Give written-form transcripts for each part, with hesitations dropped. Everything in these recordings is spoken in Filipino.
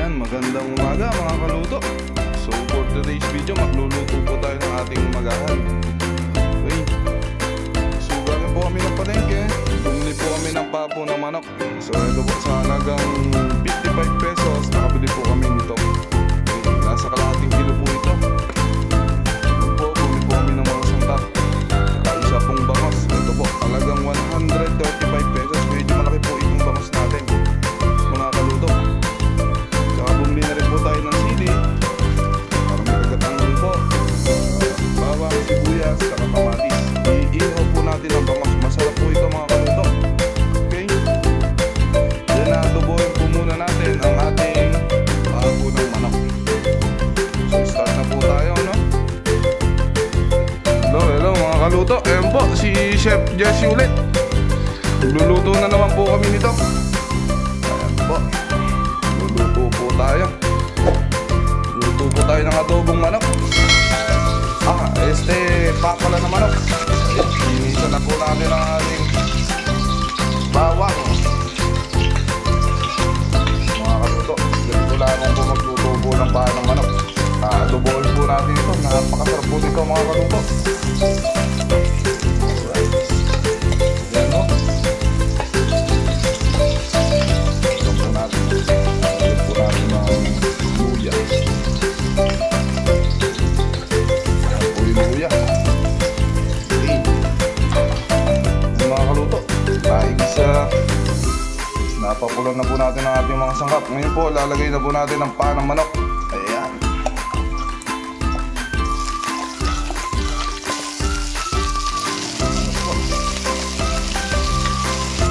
Ayan, magandang umaga mga kaluto. So for today's video, magluluto po tayo ng ating umagahan. Okay. So galing po kami ng palengke. Bumili po kami ng papo ng manok. So ito po sa halagang 55 pesos. Nakabili po kami nito. Okay. Nasa kalahating kilo po ito. Bumili po kami ng mga sangkap. Saka isa pong bangos. Ito po, halagang 135 pesos. Medyo malaki po itong bangos natin mga kaluto. Saka bumili na rin po tayo ng sili para may kagatangan po, bawang, sibuyas, saka kamatis. Iihaw po natin ang bangos. Masarap po ito mga kaluto. Okay, then adobohin po muna natin ang ating papo ng manok. So start na po tayo, no? Hello mga kaluto. Ayan po si Chef Jesse ulit. Luluto na naman po kami nito. Ayan po, luluto po tayo. Luto po tayo ng adobong manok. Pakala na manok. Inisa na po natin ang ating bawang. Mga kaluto, ganito lamang po magluto po ng paa ng manok. Adobohin po natin ito. Napakasarap po dito mga kaluto. Yan o. Ito po natin. Ito po natin ng luya. Ayan po yung luya. Okay. Mga kaluto, naigisa. Napapulan na po natin ang ating mga sangkap. Ngayon po, lalagay na po natin ang paa ng manok. Ayan.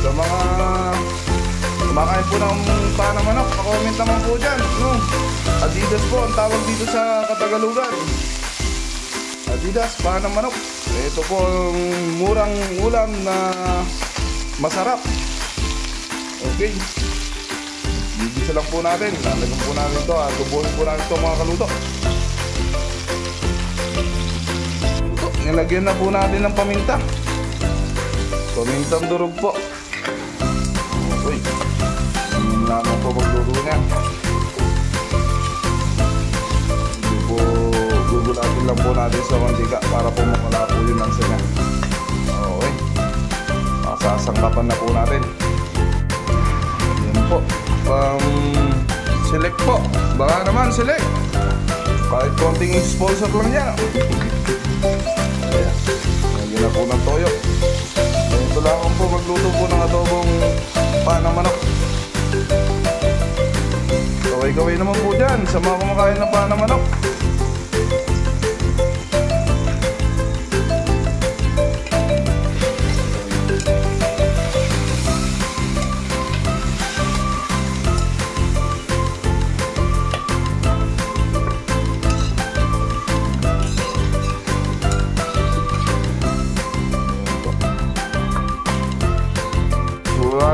Sa mga kumakain po ng paa ng manok, pa-comment naman po dyan, no? Adidas po ang tawag dito sa Katagalugan. Adidas, paa ng manok. Ito po ang murang ulam na masarap. Okay, bibisa lang po natin. Lalagyan po natin ito. Adobohin po natin ito mga kaluto. Ito, nilagyan na po natin ng paminta. Pamintang durog po. Okay, yun lamang po magluto niya. Hindi po, gugulatin lang po natin sa mantika para po makala po yung lansa niya. Okay, masasangkapan na po natin. Yan po, select po. Baka naman select. Kahit konting sponsor lang yan. Ayan, lagyan na po ng toyo. Ito lang po magluto po ng adobong paa ng manok. Kaway-kaway naman po dyan sa mga kumakain ng paa ng manok.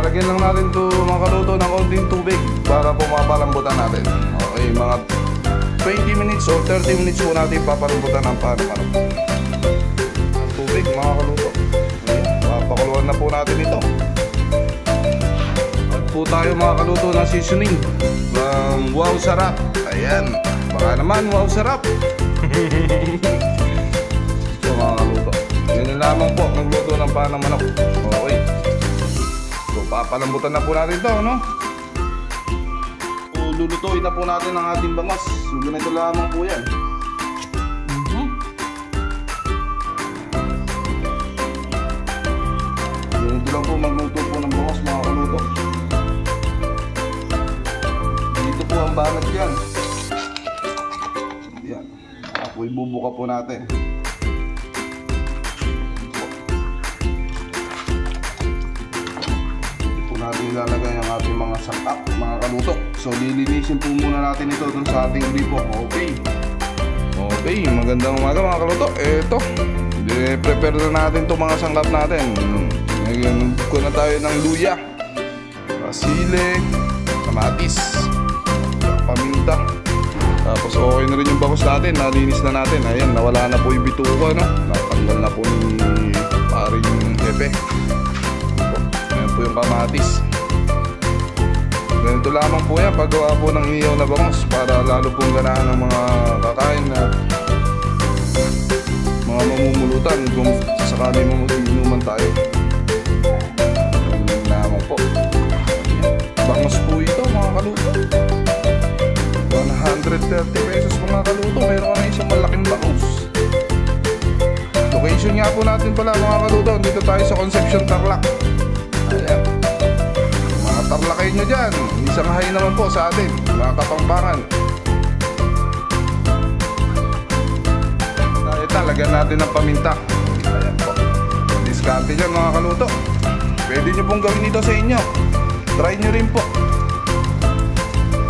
Lagyan lang natin ito mga kaluto ng konting tubig para po mapalambutan natin. Okay, mga 20 minutes or 30 minutes po natin papalambutan ang paa ng manok. Tubig mga kaluto. Ayan, papakuluan na po natin ito. At po tayo mga kaluto ng seasoning. Wow sarap. Ayan, baka naman wow sarap. So mga kaluto, yun lamang po magluto ng paa ng manok. Okay, papalambutan na po natin ito, no? So, lulutuin na po natin ang ating bangos. So, ganito lamang po yan. Ganito lang po magluto po ng bangos mga kaluto. Dito po ang banat yan. Yan. Ako ibubuka po natin. Natin ilalagay ang ating mga sangkap mga kaluto. So lilinisin po muna natin ito dun sa ating gripo. Okay, magandang umaga mga kaluto. Eto, prepare na natin itong mga sangkap natin. Ngayon ko na tayo ng luya, sili, kamatis, paminta. Tapos okay na rin yung bangos natin. Nalinis na natin. Ayan, nawala na po yung bituka, no? Natanggal na po ni paring Epe. Ayan po yung kamatis. Ganito lamang po yan paggawa po ng ihaw na bangos para lalo pong ganahan ng mga kakain at mga mamumulutan kung sakali inuman tayo. Ganito lamang po. Bangos po ito mga kaluto. 130 pesos mga kaluto. Meron ka na isang malaking bangos. Location nga po natin pala mga kaluto. Dito tayo sa Concepcion, Tarlac. Ayan. Mga Tarlacay nyo dyan. Isang hay naman po sa atin, mga Kapampangan. Lagyan natin ng paminta. Ayan po. Diskarte dyan mga kaluto. Pwede nyo pong gawin ito sa inyo. Try nyo rin po.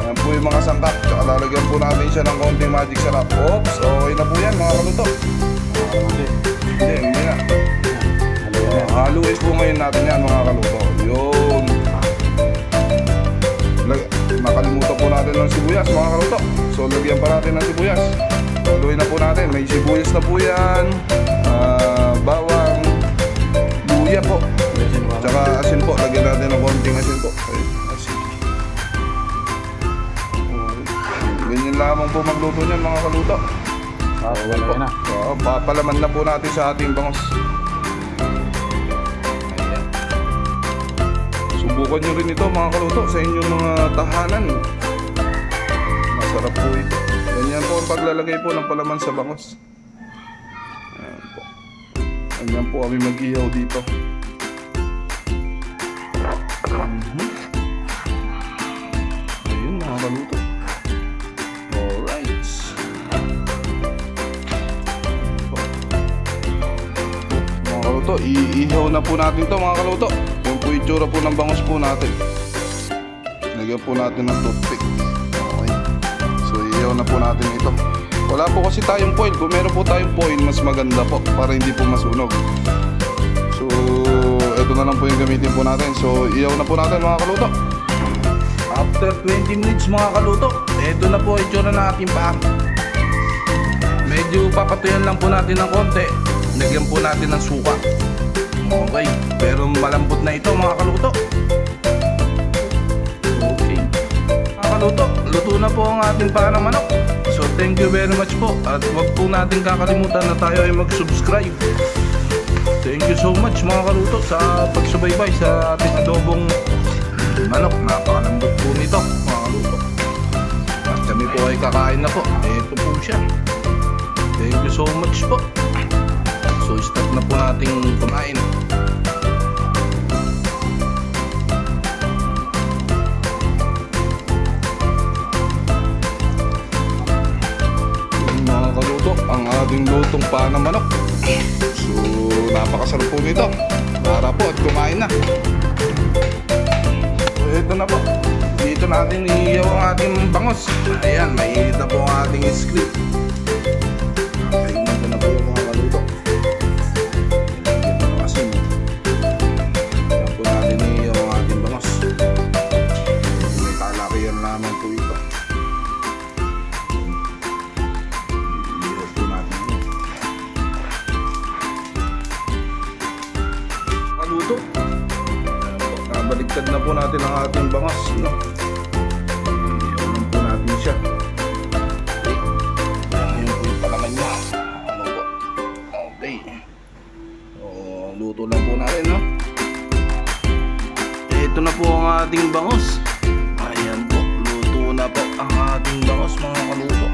Ayan po yung mga sangkap. Tsaka lalagyan po natin siya ng konting magic sarap. Oops, okay na po yan mga kaluto. Hindi na. Haluin po ngayon natin yan mga kaluto. Yun. Nakalimutan po natin ng sibuyas mga kaluto. So lagyan pa natin ng sibuyas. Haluin na po natin. May sibuyas na po yan. Bawang, luya po. Tsaka asin po. Lagyan natin ng konting asin po. Asin. Ganyan lamang po magluto niyan mga kaluto. Papalaman na po natin sa ating bangos. Subukan nyo rin ito mga kaluto sa inyong mga tahanan. Masarap po ito. Ganyan po ang paglalagay po ng palaman sa bangos. Ayan po. Ganyan po kami mag-ihaw dito. Ayun mga kaluto. Alright. Mga kaluto, iihaw na po natin to mga kaluto. Yung po itsura po ng bangos po natin. Lagyan po natin ng toothpick. Na po natin ito. Wala po kasi tayong foil. Kung meron po tayong foil, mas maganda po para hindi po masunog. So, ito na lang po yung gamitin po natin. So, ihaw na po natin mga kaluto. After 20 minutes mga kaluto, ito na po itsura ng ating paa. Medyo papatuyan lang po natin ng konti. Lagyan po natin ng suka. Okay. Pero malambot na ito mga kaluto. Luto na po ang ating paa ng manok. So thank you very much po. At wag po natin kakalimutan na tayo ay mag-subscribe. Thank you so much mga kaluto sa pagsubaybay sa ating adobong manok. Napakalambot po nito mga kaluto. At kami po ay kakain na po. Ito po siya. Thank you so much po. So start na po nating kumain. Ang ating lutong paa ng manok. So napakasarap po nito. Tara po at kumain na. So ito na po. Dito natin iihaw ang ating bangos. Ayan, mainit na po ang ating script. Tingnan ko na po yung mga kaluto. Nilagyan na ng asin. Ayan po natin iihaw ang ating bangos. May kalakihan lamang po ito. Nabaligtad na po natin ang ating bangos, no? Iihaw lang po natin siya. Okay. Ayan po yung palaman niya. Ano po? Okay. So, luto lang po natin, no? Ito na po ang ating bangos. Ayan po. Luto na po ang ating bangos mga kaluto.